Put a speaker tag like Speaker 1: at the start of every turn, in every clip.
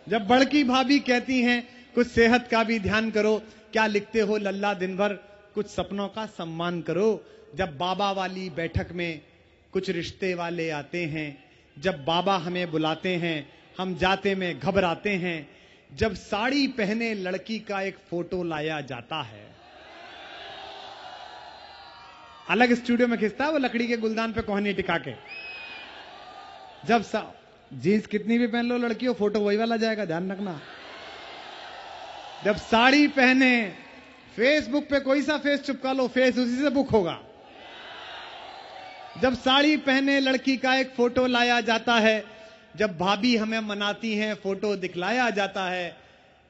Speaker 1: जब बड़की भाभी कहती हैं कुछ सेहत का भी ध्यान करो, क्या लिखते हो लल्ला दिन भर, कुछ सपनों का सम्मान करो। जब बाबा वाली बैठक में कुछ रिश्ते वाले आते हैं, जब बाबा हमें बुलाते हैं हम जाते में घबराते हैं। जब साड़ी पहने लड़की का एक फोटो लाया जाता है, अलग स्टूडियो में खिंचता है वो लकड़ी के गुलदान पे कोहनी टिका के। जब जीन्स कितनी भी पहन लो लड़की हो, फोटो वही वाला जाएगा, ध्यान रखना। जब साड़ी पहने, फेसबुक पे कोई सा फेस चिपका लो, फेस उसी से बुक होगा। जब साड़ी पहने लड़की का एक फोटो लाया जाता है, जब भाभी हमें मनाती हैं फोटो दिखलाया जाता है।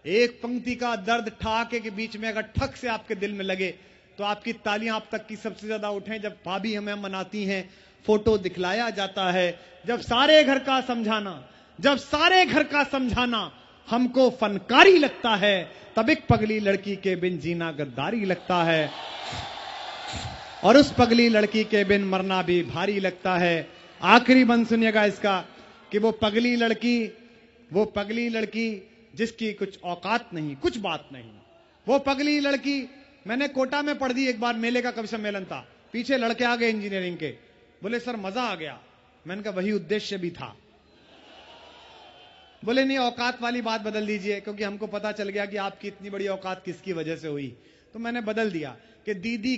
Speaker 1: एक पंक्ति का दर्द ठहाके के बीच में अगर ठक से आपके दिल में लगे तो आपकी तालियां आप तक की सबसे ज्यादा उठें। जब भाभी हमें मनाती हैं फोटो दिखलाया जाता है। जब सारे घर का समझाना, जब सारे घर का समझाना हमको फनकारी लगता है, तब एक पगली लड़की के बिन जीना गद्दारी लगता है, और उस पगली लड़की के बिन मरना भी भारी लगता है। आखिरी बंद सुनिएगा इसका कि वो पगली लड़की जिसकी कुछ औकात नहीं, कुछ बात नहीं। वो पगली लड़की, मैंने कोटा में पढ़ दी एक बार, मेले का कवि सम्मेलन था, पीछे लड़के आ गए इंजीनियरिंग के, बोले सर मजा आ गया। मैंने कहा वही उद्देश्य भी था। बोले नहीं, औकात वाली बात बदल दीजिए, क्योंकि हमको पता चल गया कि आपकी इतनी बड़ी औकात किसकी वजह से हुई। तो मैंने बदल दिया कि दीदी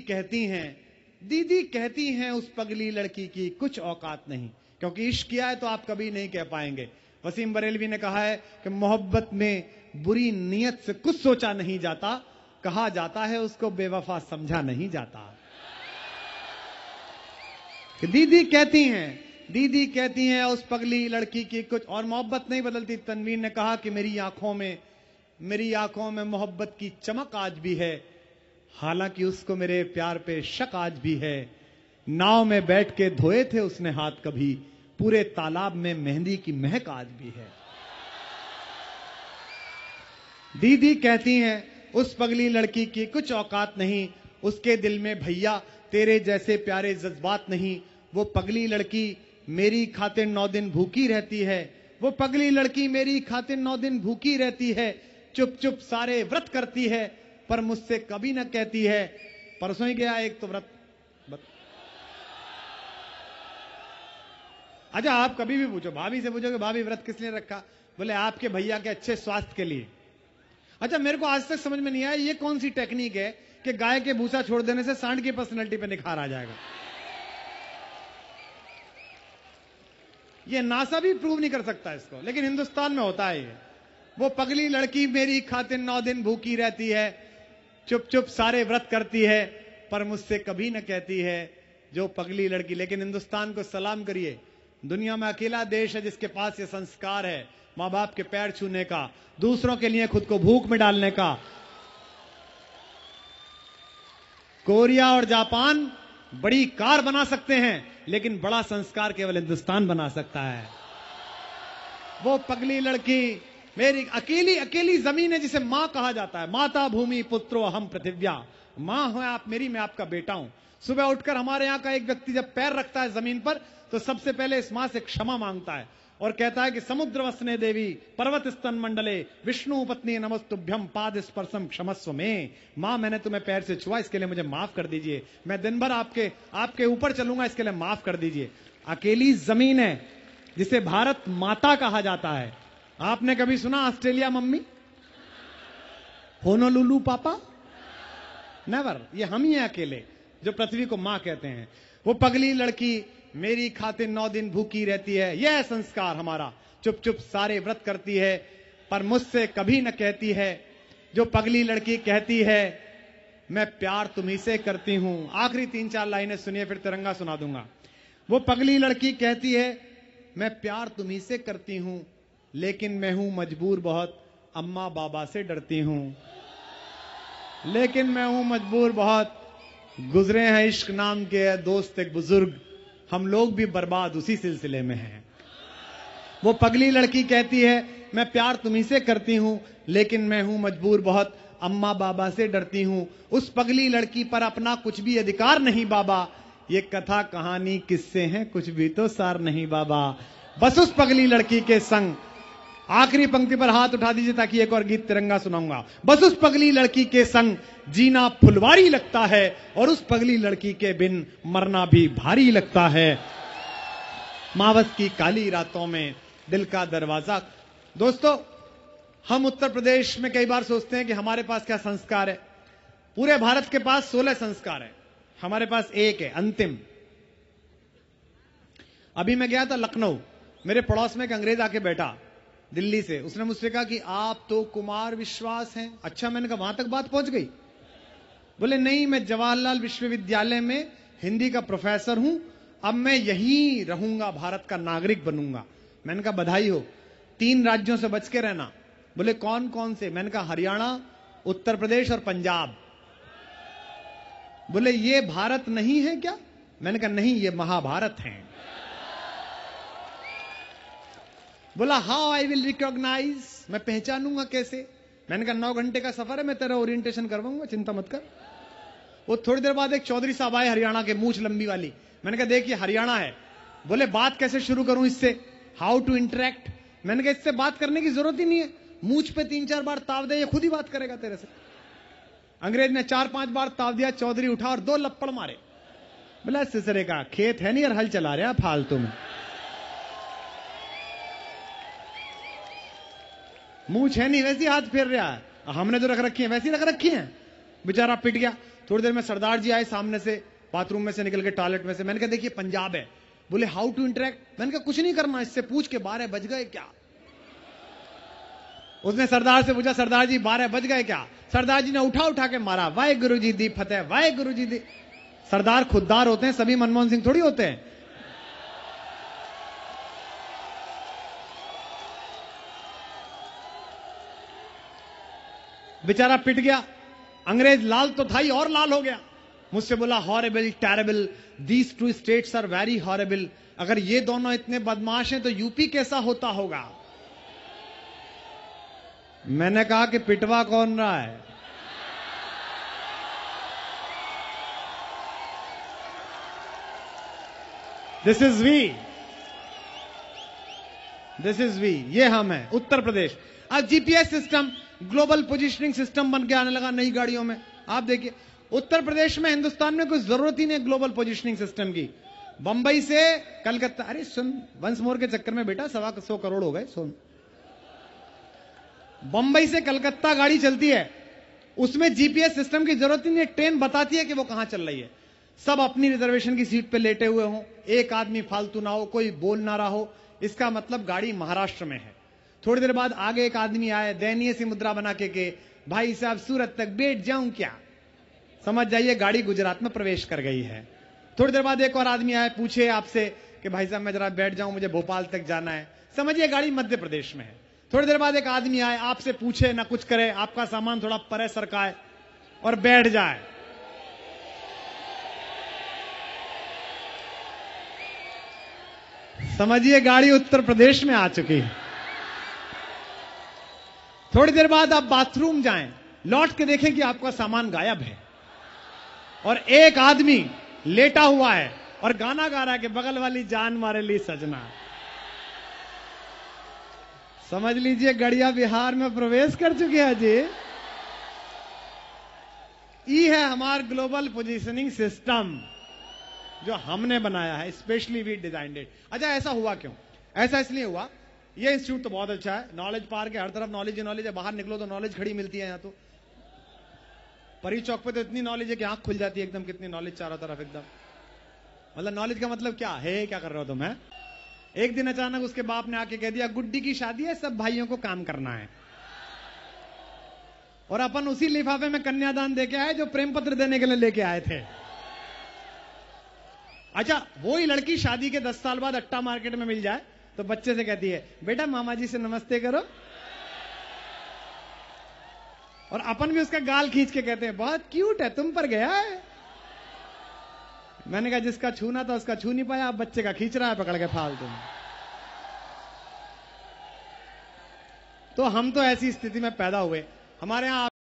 Speaker 1: कहती हैं उस पगली लड़की की कुछ औकात नहीं, क्योंकि इश्क किया है तो आप कभी नहीं कह पाएंगे। वसीम बरेलवी ने कहा है कि मोहब्बत में बुरी नीयत से कुछ सोचा नहीं जाता, कहा जाता है उसको बेवफा समझा नहीं जाता। कि दीदी कहती हैं उस पगली लड़की की कुछ, और मोहब्बत नहीं बदलती। तनवीर ने कहा कि मेरी आंखों में मोहब्बत की चमक आज भी है, हालांकि उसको मेरे प्यार पे शक आज भी है। नाव में बैठ के धोए थे उसने हाथ कभी, पूरे तालाब में मेहंदी की महक आज भी है। दीदी कहती हैं उस पगली लड़की की कुछ औकात नहीं, उसके दिल में भैया तेरे जैसे प्यारे जज्बात नहीं। वो पगली लड़की मेरी खातिर 9 दिन भूखी रहती है, वो पगली लड़की मेरी खातिर 9 दिन भूखी रहती है। चुप चुप सारे व्रत करती है, पर मुझसे कभी ना कहती है। परसों ही गया एक तो व्रत। अच्छा, आप कभी भी पूछो, भाभी से पूछो कि भाभी व्रत किस लिए रखा, बोले आपके भैया के अच्छे स्वास्थ्य के लिए। अच्छा, मेरे को आज तक समझ में नहीं आया ये कौन सी टेक्निक है कि गाय के भूसा छोड़ देने से सांड की पर्सनैलिटी पे निखार आ जाएगा। ये नासा भी प्रूव नहीं कर सकता इसको, लेकिन हिंदुस्तान में होता है ये। वो पगली लड़की मेरी खातिर 9 दिन भूखी रहती है, चुप चुप सारे व्रत करती है, पर मुझसे कभी न कहती है। जो पगली लड़की, लेकिन हिंदुस्तान को सलाम करिए, दुनिया में अकेला देश है जिसके पास ये संस्कार है, मां बाप के पैर छूने का, दूसरों के लिए खुद को भूख में डालने का। कोरिया और जापान बड़ी कार बना सकते हैं, लेकिन बड़ा संस्कार केवल हिंदुस्तान बना सकता है। वो पगली लड़की मेरी अकेली जमीन है जिसे मां कहा जाता है। माता भूमि पुत्रो हम पृथिव्या, मां हो आप मेरी, मैं आपका बेटा हूं। सुबह उठकर हमारे यहां का एक व्यक्ति जब पैर रखता है जमीन पर, तो सबसे पहले इस मां से क्षमा मांगता है और कहता है कि समुद्र वसने देवी पर्वत स्तन मंडले विष्णु पत्नी नमस्तुभ्यम पाद स्पर्शम क्षमस्व में। मां, मैंने तुम्हें पैर से छुआ, इसके लिए मुझे माफ कर दीजिए। मैं दिन भर आपके ऊपर चलूंगा, इसके लिए माफ कर दीजिए। अकेली जमीन है जिसे भारत माता कहा जाता है। आपने कभी सुना ऑस्ट्रेलिया मम्मी, होनोलुलु पापा? नेवर। ये हम ही हैं अकेले जो पृथ्वी को मां कहते हैं। वो पगली लड़की मेरी खातिर 9 दिन भूखी रहती है, यह संस्कार हमारा। चुप चुप सारे व्रत करती है, पर मुझसे कभी न कहती है। जो पगली लड़की कहती है मैं प्यार तुम्ही से करती हूं। आखिरी 3-4 लाइनें सुनिए, फिर तिरंगा सुना दूंगा। वो पगली लड़की कहती है मैं प्यार तुम्ही से करती हूं, लेकिन मैं हूं मजबूर बहुत, अम्मा बाबा से डरती हूं। लेकिन मैं हूं मजबूर बहुत, गुजरे हैं इश्क नाम के दोस्त एक बुजुर्ग, हम लोग भी बर्बाद उसी सिलसिले में हैं। वो पगली लड़की कहती है मैं प्यार तुम्ही से करती हूं, लेकिन मैं हूं मजबूर बहुत, अम्मा बाबा से डरती हूं। उस पगली लड़की पर अपना कुछ भी अधिकार नहीं बाबा, ये कथा कहानी किससे हैं कुछ भी तो सार नहीं बाबा। बस उस पगली लड़की के संग आखिरी पंक्ति पर हाथ उठा दीजिए ताकि एक और गीत तिरंगा सुनाऊंगा। बस उस पगली लड़की के संग जीना फुलवारी लगता है और उस पगली लड़की के बिन मरना भी भारी लगता है। मावस की काली रातों में दिल का दरवाजा। दोस्तों, हम उत्तर प्रदेश में कई बार सोचते हैं कि हमारे पास क्या संस्कार है। पूरे भारत के पास 16 संस्कार है, हमारे पास एक है, अंतिम। अभी मैं गया था लखनऊ, मेरे पड़ोस में एक अंग्रेज आके बैठा दिल्ली से। उसने मुझसे कहा कि आप तो कुमार विश्वास हैं। अच्छा, मैंने कहा वहां तक बात पहुंच गई? बोले नहीं, मैं जवाहरलाल विश्वविद्यालय में हिंदी का प्रोफेसर हूं, अब मैं यहीं रहूंगा, भारत का नागरिक बनूंगा। मैंने कहा बधाई हो, 3 राज्यों से बच के रहना। बोले कौन कौन से? मैंने कहा हरियाणा, उत्तर प्रदेश और पंजाब। बोले ये भारत नहीं है क्या? मैंने कहा नहीं, ये महाभारत है। बोला हाउ आई विल रिकॉग्नाइज, मैं पहचानूंगा कैसे? मैंने कहा 9 घंटे का सफर है, मैं तेरा ओरिएंटेशन करवाऊंगा, चिंता मत कर। वो थोड़ी देर बाद एक चौधरी साहब आए हरियाणा के, मूछ लंबी वाली। मैंने कहा देखिए हरियाणा है। बोले बात कैसे शुरू करूं इससे, हाउ टू इंटरेक्ट? मैंने कहा इससे बात करने की जरूरत ही नहीं है, मूछ पे 3-4 बार ताव दे, ये खुद ही बात करेगा तेरे से। अंग्रेज ने 4-5 बार ताव दिया, चौधरी उठा और 2 लप्पड़ मारे। बोला सिसरे का खेत है नहीं और हल चला रहा फालतू में, मूछ है नहीं वैसी हाथ फेर रहा है, हमने जो रख रखी है वैसी रख रखी है। बेचारा पिट गया। थोड़ी देर में सरदार जी आए सामने से, बाथरूम में से निकल के, टॉयलेट में से। मैंने कहा देखिए पंजाब है। बोले हाउ टू इंटरेक्ट? मैंने कहा कुछ नहीं करना, इससे पूछ के 12 बज गए क्या? उसने सरदार से पूछा सरदार जी 12 बज गए क्या? सरदार जी ने उठा के मारा, वाहे गुरु जी दी फतेह, वाहे गुरु जी दी। सरदार खुददार होते हैं, सभी मनमोहन सिंह थोड़ी होते हैं। बेचारा पिट गया। अंग्रेज लाल तो था ही और लाल हो गया। मुझसे बोला horrible, terrible, these 2 states are very horrible. अगर ये दोनों इतने बदमाश हैं तो यूपी कैसा होता होगा? मैंने कहा कि पिटवा कौन रहा है? This is we, this is we, ये हम हैं उत्तर प्रदेश। अब GPS system, global positioning system बन के आने लगा नई गाड़ियों में। आप देखिए उत्तर प्रदेश में, हिंदुस्तान में कोई जरूरत ही नहीं ग्लोबल पोजिशनिंग सिस्टम की। बंबई से कलकत्ता, अरे सुन, वंस मोर के चक्कर में बेटा 125 करोड़ हो गए। सुन, बंबई से कलकत्ता गाड़ी चलती है, उसमें जीपीएस सिस्टम की जरूरत ही नहीं है। ट्रेन बताती है कि वो कहां चल रही है। सब अपनी रिजर्वेशन की सीट पे लेटे हुए हों, एक आदमी फालतू ना हो, कोई बोल ना रहा हो, इसका मतलब गाड़ी महाराष्ट्र में है। थोड़ी देर बाद आगे एक आदमी आए, दयनीय सी मुद्रा बना के भाई साहब सूरत तक बैठ जाऊं क्या? समझ जाइए गाड़ी गुजरात में प्रवेश कर गई है। थोड़ी देर बाद एक और आदमी आए, पूछे आपसे कि भाई साहब मैं जरा बैठ जाऊं, मुझे भोपाल तक जाना है, समझिए गाड़ी मध्य प्रदेश में है। थोड़ी देर बाद एक आदमी आए, आपसे पूछे ना कुछ करे, आपका सामान थोड़ा परे सरकाए और बैठ जाए, समझिए गाड़ी उत्तर प्रदेश में आ चुकी है। थोड़ी देर बाद आप बाथरूम जाएं, लौट के देखें कि आपका सामान गायब है और एक आदमी लेटा हुआ है और गाना गा रहा है कि बगल वाली जान मारे ली सजना। समझ लीजिए गड़िया बिहार में प्रवेश कर चुकी है जी। ये है हमारा ग्लोबल पोजीशनिंग सिस्टम जो हमने बनाया है, स्पेशली वी डिजाइंड इट। अच्छा, ऐसा हुआ क्यों? ऐसा इसलिए हुआ, ये इंस्टीट्यूट तो बहुत अच्छा है, नॉलेज पार्क है, हर तरफ नॉलेज ही नॉलेज है, बाहर निकलो तो नॉलेज खड़ी मिलती है। यहाँ तो परी चौक पे तो इतनी नॉलेज है कि आंख खुल जाती है एकदम, कितनी नॉलेज चारों तरफ एकदम। मतलब नॉलेज का मतलब क्या है, क्या कर रहे हो तुम? है एक दिन अचानक उसके बाप ने आके कह दिया गुड्डी की शादी है, सब भाइयों को काम करना है, और अपन उसी लिफाफे में कन्यादान देके आए जो प्रेम पत्र देने के लिए लेके आए थे। अच्छा, वो ही लड़की शादी के 10 साल बाद अट्टा मार्केट में मिल जाए तो बच्चे से कहती है बेटा मामा जी से नमस्ते करो, और अपन भी उसका गाल खींच के कहते हैं बहुत क्यूट है, तुम पर गया है। मैंने कहा जिसका छूना था उसका छू नहीं पाया, अब बच्चे का खींच रहा है पकड़ के फालतू में। तो हम तो ऐसी स्थिति में पैदा हुए, हमारे यहां